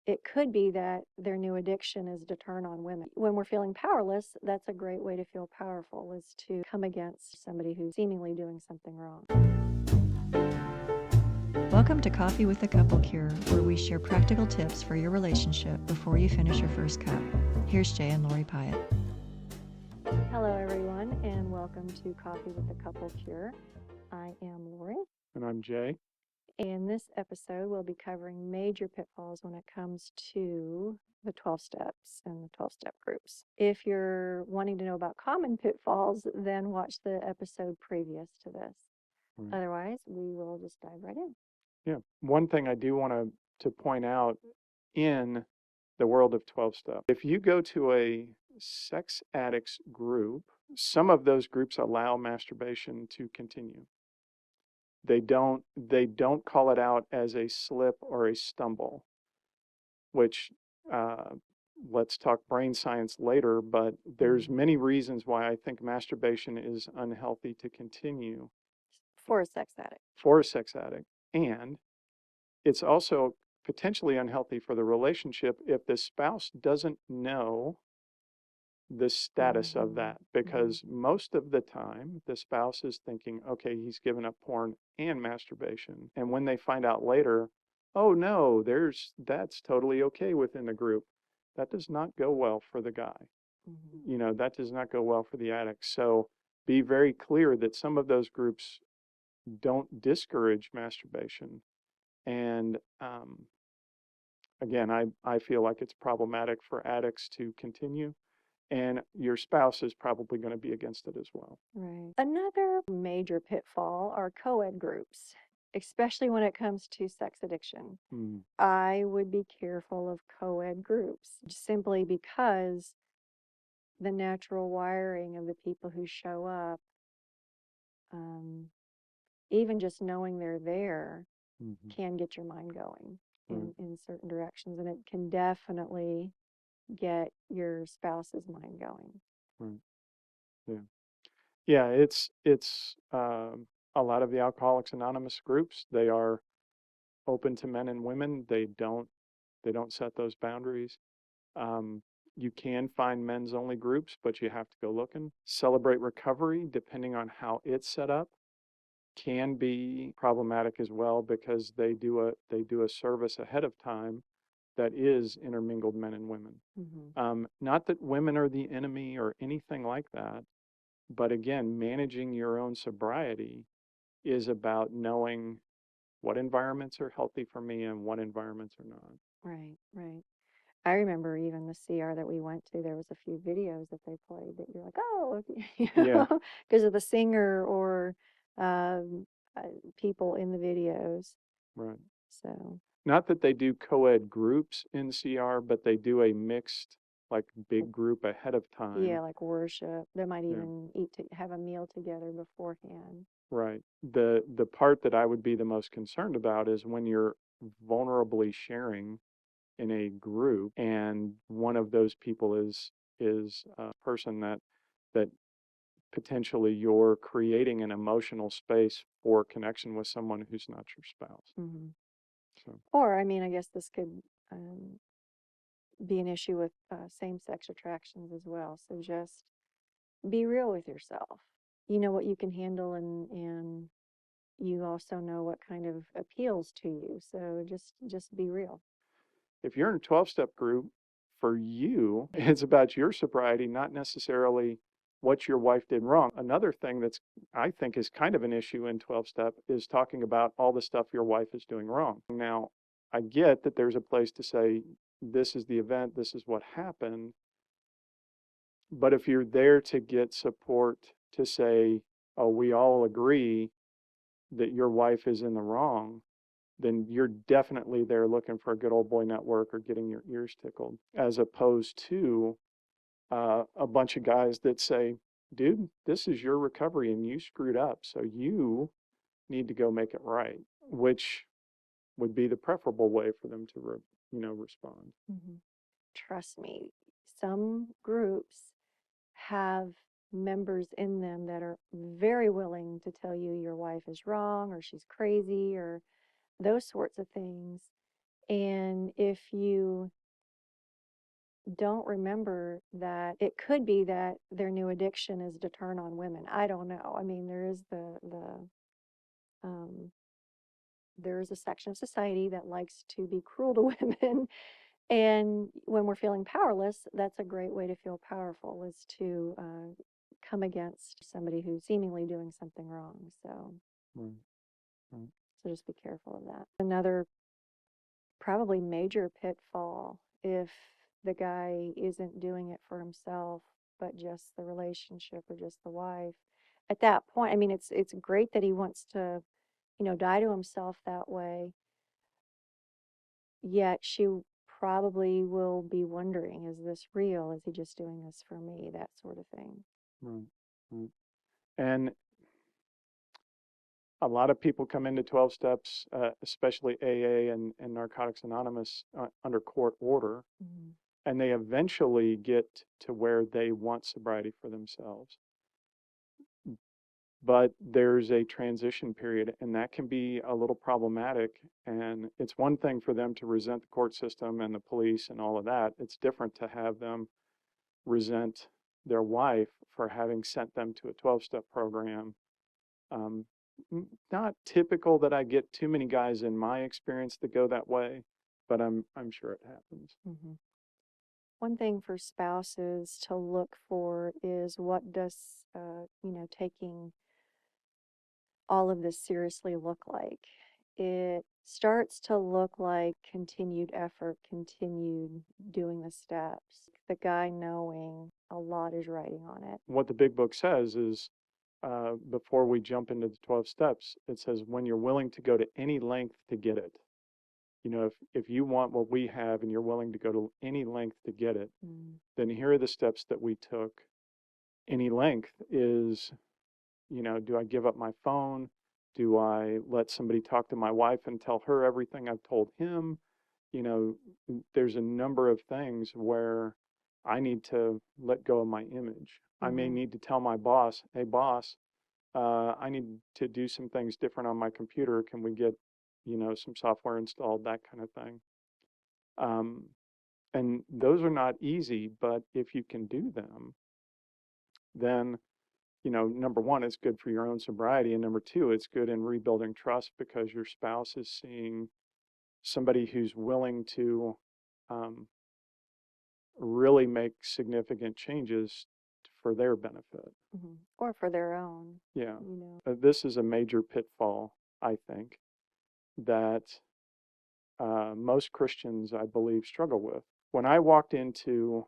it could be that their new addiction is to turn on women. When we're feeling powerless, that's a great way to feel powerful, is to come against somebody who's seemingly doing something wrong. Welcome to Coffee with the Couple Cure, where we share practical tips for your relationship before you finish your first cup. Here's Jay and Lori Pyatt. Hello, everyone, and welcome to Coffee with the Couple Cure. I am Lori. And I'm Jay. In this episode, we'll be covering major pitfalls when it comes to the 12 steps and the 12-step groups. If you're wanting to know about common pitfalls, then watch the episode previous to this. Right. Otherwise, we will just dive right in. Yeah. One thing I do want to point out in the world of 12-step, if you go to a sex addicts group, some of those groups allow masturbation to continue. They don't call it out as a slip or a stumble, which let's talk brain science later, but there's many reasons why I think masturbation is unhealthy to continue. For a sex addict. For a sex addict. And it's also potentially unhealthy for the relationship if the spouse doesn't know the status of that, because most of the time the spouse is thinking, okay, he's given up porn and masturbation. And when they find out later, oh no, that's totally okay within the group. That does not go well for the guy. You know, that does not go well for the addict. So be very clear that some of those groups don't discourage masturbation. And again, I feel like it's problematic for addicts to continue. And your spouse is probably going to be against it as well. Right. Another major pitfall are co-ed groups, especially when it comes to sex addiction. I would be careful of co-ed groups simply because the natural wiring of the people who show up, even just knowing they're there, can get your mind going in certain directions, and it can definitely get your spouse's mind going. Right. Yeah, it's a lot of the Alcoholics Anonymous groups, they are open to men and women. They don't set those boundaries. You can find men's only groups, but you have to go looking. Celebrate Recovery, depending on how it's set up, can be problematic as well, because they do a service ahead of time that is intermingled men and women. Not that women are the enemy or anything like that, but again, managing your own sobriety is about knowing what environments are healthy for me and what environments are not. Right. I remember even the C.U.R.E that we went to, there was a few videos that they played that you're like, oh, because of the singer or people in the videos. Right. So. Not that they do co-ed groups in C.U.R.E, but they do a mixed, like, big group ahead of time. Yeah, like worship. They might even have a meal together beforehand. Right. The part that I would be the most concerned about is when you're vulnerably sharing in a group and one of those people is a person that potentially you're creating an emotional space for connection with someone who's not your spouse. So. Or, I mean, I guess this could be an issue with same-sex attractions as well. So just be real with yourself. You know what you can handle, and you also know what kind of appeals to you. So just be real. If you're in a 12-step group, for you, it's about your sobriety, not necessarily what your wife did wrong. Another thing that's, I think, is kind of an issue in 12-step is talking about all the stuff your wife is doing wrong. Now, I get that there's a place to say, this is the event, this is what happened. But if you're there to get support to say, oh, we all agree that your wife is in the wrong, then you're definitely there looking for a good old boy network or getting your ears tickled, as opposed to a bunch of guys that say, dude, this is your recovery and you screwed up, so you need to go make it right, which would be the preferable way for them to respond. Trust me, some groups have members in them that are very willing to tell you your wife is wrong or she's crazy or those sorts of things. And if you don't remember that, it could be that their new addiction is to turn on women. I don't know. I mean, there is um, there is a section of society that likes to be cruel to women. And when we're feeling powerless, that's a great way to feel powerful, is to come against somebody who's seemingly doing something wrong. So, Right. Right. so just be careful of that. Another probably major pitfall, if the guy isn't doing it for himself, but just the relationship or just the wife. At that point, I mean, it's great that he wants to, die to himself that way. Yet she probably will be wondering, is this real? Is he just doing this for me? That sort of thing. Right. Right. And a lot of people come into 12 steps, especially AA and Narcotics Anonymous, under court order, Mm-hmm. and they eventually get to where they want sobriety for themselves. But there's a transition period, and that can be a little problematic. And it's one thing for them to resent the court system and the police and all of that. It's different to have them resent their wife for having sent them to a 12-step program. Not typical that I get too many guys in my experience that go that way, but I'm sure it happens. Mm-hmm. One thing for spouses to look for is, what does taking all of this seriously look like? It starts to look like continued effort, continued doing the steps, the guy knowing a lot is riding on it. What the big book says is, before we jump into the 12 steps, it says when you're willing to go to any length to get it. If you want what we have and you're willing to go to any length to get it, then here are the steps that we took. Any length is, do I give up my phone? Do I let somebody talk to my wife and tell her everything I've told him? There's a number of things where I need to let go of my image. I may need to tell my boss, hey, boss, I need to do some things different on my computer. Can we get, some software installed, that kind of thing. And those are not easy, but if you can do them, then, number one, it's good for your own sobriety. And number two, it's good in rebuilding trust, because your spouse is seeing somebody who's willing to really make significant changes for their benefit. Or for their own. Yeah. This is a major pitfall, I think, that most Christians, I believe, struggle with. When I walked into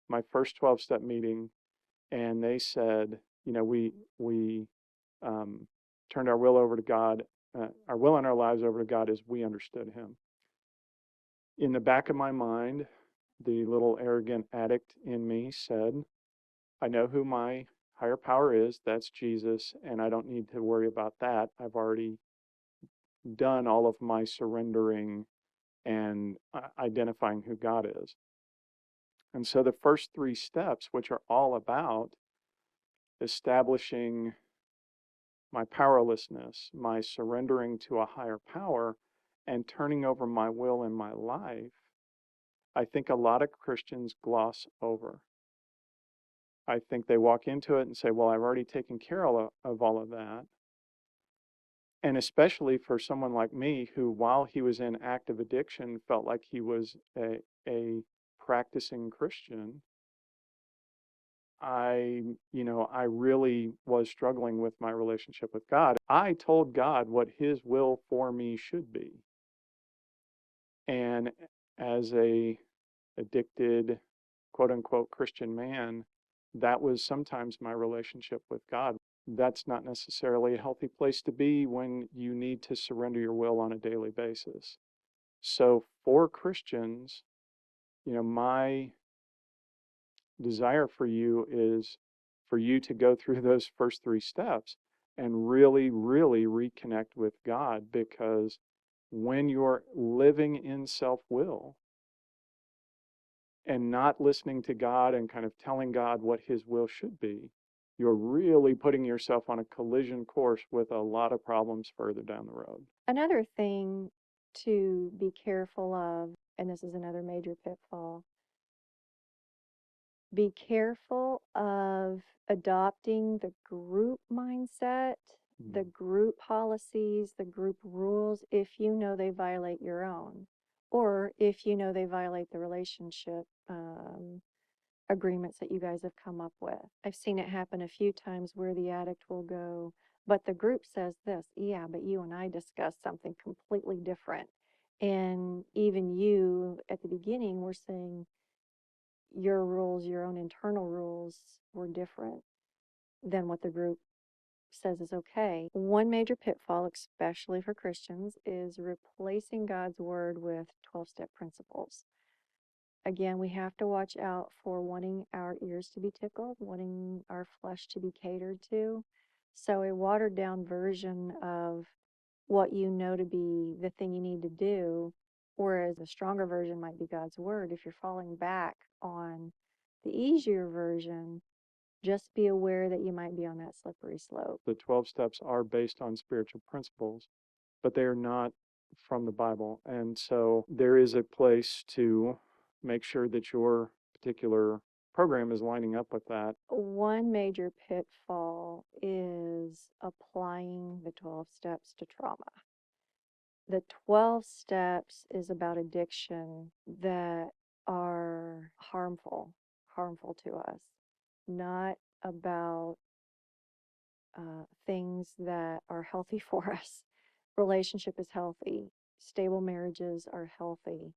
my first 12-step meeting and they said, we turned our will over to God, our will and our lives over to God as we understood him. In the back of my mind, the little arrogant addict in me said, I know who my higher power is, that's Jesus, and I don't need to worry about that. I've already done all of my surrendering and identifying who God is. And so the first 3 steps, which are all about establishing my powerlessness, my surrendering to a higher power, and turning over my will and my life, I think a lot of Christians gloss over. I think they walk into it and say, well, I've already taken care of all of that. And especially for someone like me, who, while he was in active addiction, felt like he was a practicing Christian, I really was struggling with my relationship with God. I told God what his will for me should be. And as a addicted, quote unquote, Christian man, that was sometimes my relationship with God. That's not necessarily a healthy place to be when you need to surrender your will on a daily basis. So for Christians, my desire for you is for you to go through those first 3 steps and really, really reconnect with God, because when you're living in self-will and not listening to God and kind of telling God what his will should be, you're really putting yourself on a collision course with a lot of problems further down the road. Another thing to be careful of, and this is another major pitfall, be careful of adopting the group mindset, the group policies, the group rules, if you know they violate your own, or if you know they violate the relationship agreements that you guys have come up with. I've seen it happen a few times where the addict will go, but the group says this, yeah, but you and I discussed something completely different. And even you at the beginning were saying your rules, your own internal rules were different than what the group says is okay. One major pitfall, especially for Christians, is replacing God's word with 12-step principles. Again, we have to watch out for wanting our ears to be tickled, wanting our flesh to be catered to. So a watered down version of what you know to be the thing you need to do, whereas a stronger version might be God's word. If you're falling back on the easier version, just be aware that you might be on that slippery slope. The 12 steps are based on spiritual principles, but they are not from the Bible. And so there is a place to make sure that your particular program is lining up with that. One major pitfall is applying the 12 steps to trauma. The 12 steps is about addiction that are harmful to us, not about things that are healthy for us. Relationship is healthy. Stable marriages are healthy.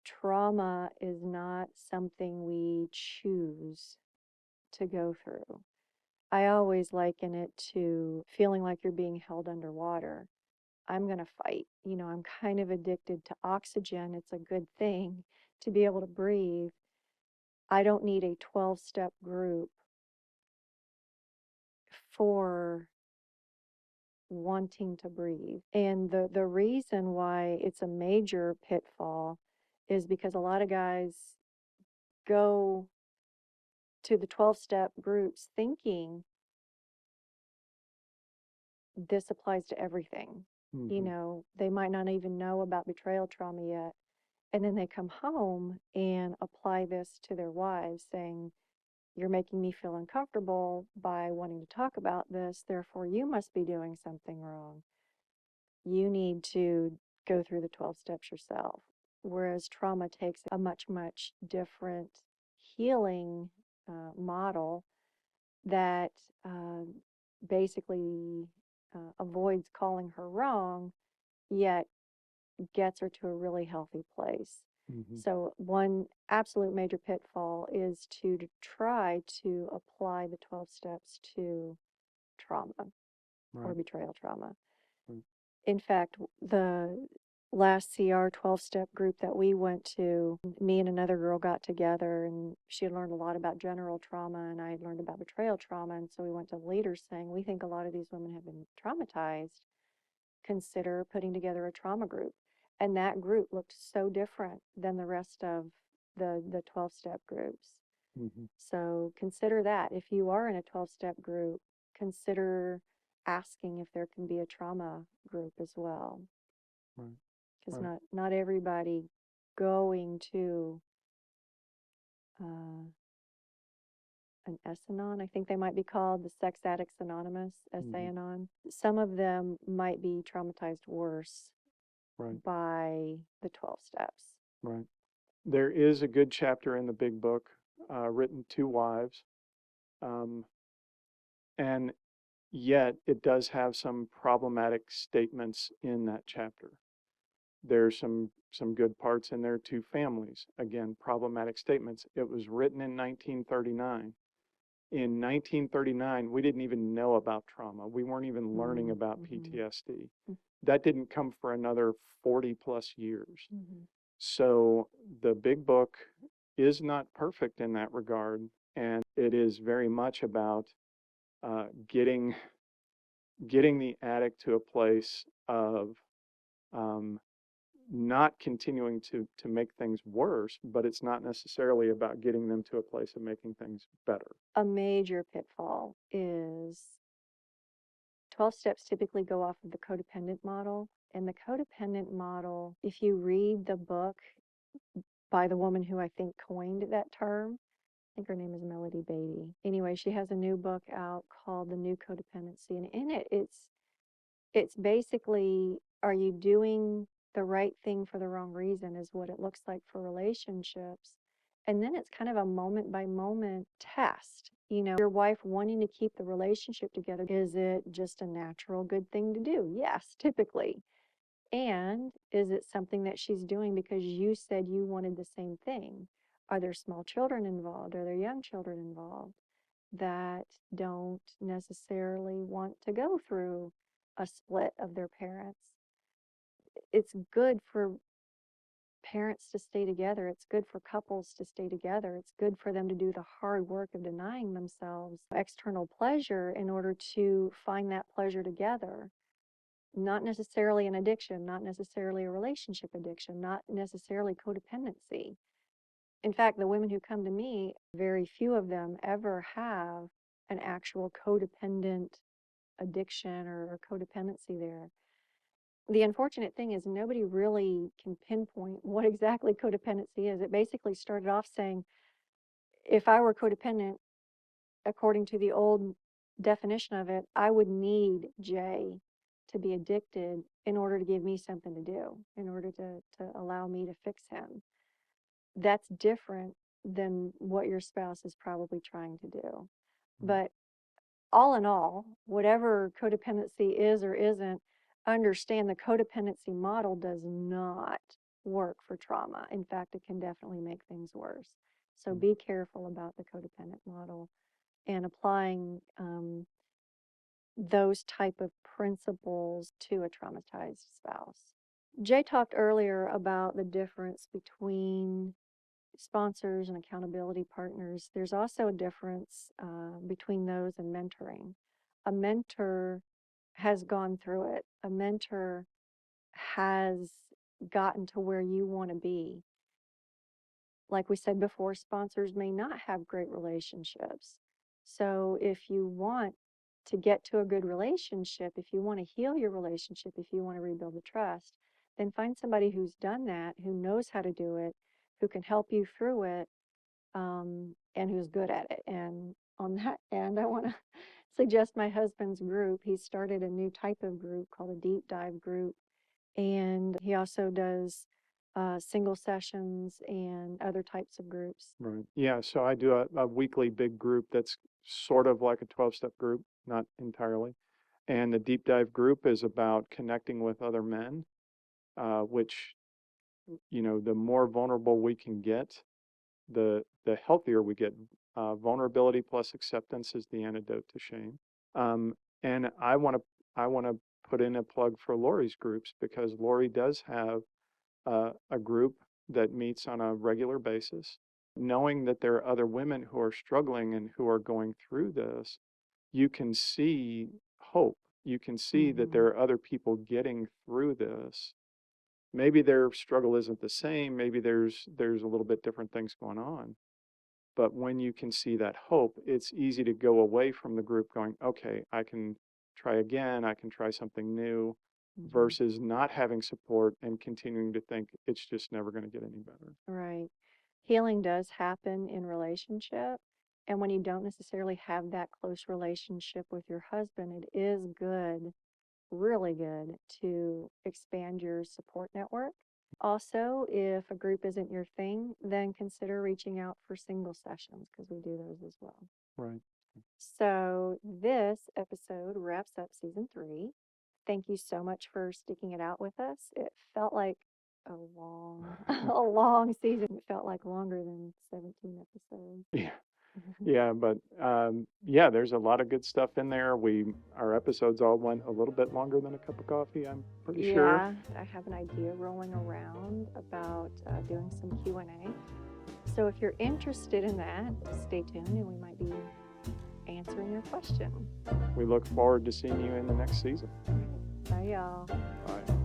Trauma is not something we choose to go through. I always liken it to feeling like you're being held underwater. I'm going to fight. You know, I'm kind of addicted to oxygen. It's a good thing to be able to breathe. I don't need a 12-step group for wanting to breathe. And the reason why it's a major pitfall is because a lot of guys go to the 12-step groups thinking this applies to everything. You know, they might not even know about betrayal trauma yet. And then they come home and apply this to their wives, saying, you're making me feel uncomfortable by wanting to talk about this, therefore you must be doing something wrong. You need to go through the 12 steps yourself. Whereas trauma takes a much, much different healing model that basically avoids calling her wrong, yet gets her to a really healthy place. So one absolute major pitfall is to try to apply the 12 steps to trauma or betrayal trauma. In fact, the last C.U.R.E 12-step group that we went to, me and another girl got together, and she had learned a lot about general trauma, and I had learned about betrayal trauma, and so we went to the leaders saying, we think a lot of these women have been traumatized. Consider putting together a trauma group. And that group looked so different than the rest of the 12-step groups. So consider that. If you are in a 12-step group, consider asking if there can be a trauma group as well. Because not everybody going to an S-Anon, I think they might be called, the Sex Addicts Anonymous, S-A-N-O-N. Some of them might be traumatized worse by the 12 steps. There is a good chapter in the big book written to wives, and yet it does have some problematic statements in that chapter. There's some good parts in there to families. Again, problematic statements. It was written in 1939. In 1939, we didn't even know about trauma. We weren't even learning about PTSD. That didn't come for another 40 plus years. So the big book is not perfect in that regard, and it is very much about getting the addict to a place of not continuing to make things worse, but it's not necessarily about getting them to a place of making things better. A major pitfall is 12 steps typically go off of the codependent model, And the codependent model, if you read the book by the woman who I think coined that term, I think her name is Melody Beatty. Anyway, she has a new book out called The New Codependency. And in it, it's basically, are you doing the right thing for the wrong reason is what it looks like for relationships. And then it's kind of a moment by moment test. You know, your wife wanting to keep the relationship together, is it just a natural good thing to do? Yes, typically. And is it something that she's doing because you said you wanted the same thing? Are there small children involved? Are there young children involved that don't necessarily want to go through a split of their parents? It's good for parents to stay together. It's good for couples to stay together. It's good for them to do the hard work of denying themselves external pleasure in order to find that pleasure together. Not necessarily an addiction, not necessarily a relationship addiction, not necessarily codependency. In fact, the women who come to me, very few of them ever have an actual codependent addiction or codependency there. The unfortunate thing is nobody really can pinpoint what exactly codependency is. It basically started off saying, if I were codependent, according to the old definition of it, I would need Jay to be addicted in order to give me something to do, in order to allow me to fix him. That's different than what your spouse is probably trying to do. But all in all, whatever codependency is or isn't, understand the codependency model does not work for trauma. In fact, it can definitely make things worse. So be careful about the codependent model and applying those type of principles to a traumatized spouse. Jay talked earlier about the difference between sponsors and accountability partners. There's also a difference between those and mentoring. A mentor has gone through it. A mentor has gotten to where you want to be. Like we said before, sponsors may not have great relationships. So if you want to get to a good relationship, if you want to heal your relationship, if you want to rebuild the trust, then find somebody who's done that, who knows how to do it, who can help you through it, and who's good at it. And on that end, I want to suggest my husband's group. He started a new type of group called a deep dive group. And he also does single sessions and other types of groups. Right. Yeah. So I do a weekly big group that's sort of like a 12-step group, not entirely. And the deep dive group is about connecting with other men, which, you know, the more vulnerable we can get, the healthier we get. Vulnerability plus acceptance is the antidote to shame. And I want to put in a plug for Lori's groups, because Lori does have a group that meets on a regular basis. Knowing that there are other women who are struggling and who are going through this, you can see hope. You can see that there are other people getting through this. Maybe their struggle isn't the same. Maybe there's a little bit different things going on. But when you can see that hope, it's easy to go away from the group going, okay, I can try again. I can try something new, versus not having support and continuing to think it's just never going to get any better. Right. Healing does happen in relationship. And when you don't necessarily have that close relationship with your husband, it is good, really good, to expand your support network. Also, if a group isn't your thing, then consider reaching out for single sessions, because we do those as well. Right. So this episode wraps up season 3. Thank you so much for sticking it out with us. It felt like a long season. It felt like longer than 17 episodes. Yeah. Yeah, but yeah, there's a lot of good stuff in there. Our episodes all went a little bit longer than a cup of coffee, I'm pretty sure. Yeah, I have an idea rolling around about doing some Q&A. So if you're interested in that, stay tuned and we might be answering your question. We look forward to seeing you in the next season. Bye, y'all. Bye.